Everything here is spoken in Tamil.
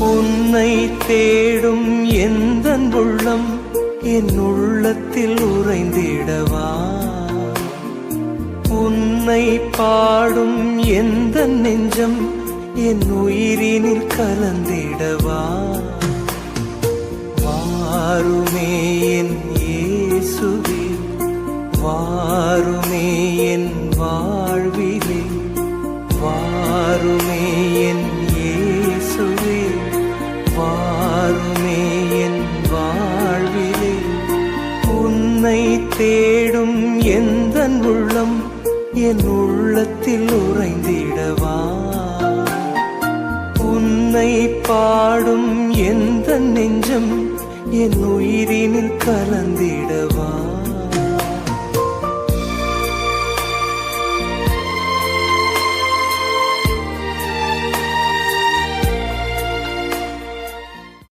உன்னை தேடும் எந்தன் உள்ளம் என் உள்ளத்தில் உறைந்திடவா. உன்னை பாடும் எந்தன் நெஞ்சம் என் உயிரினில் கலந்திடவா. வாருமே என் இயேசுவே, வாருமே என் வாழ்விலே, வாருமே என் இயேசுவே, வாருமே என் வாழ்விலே. உன்னை தேடும் எந்தன் உள்ளம் என் உள்ளத்தில் உறைந்திடவா. உன்னை பாடும் எந்தன் நெஞ்சம் என் உயிரினில் கலந்திடவா.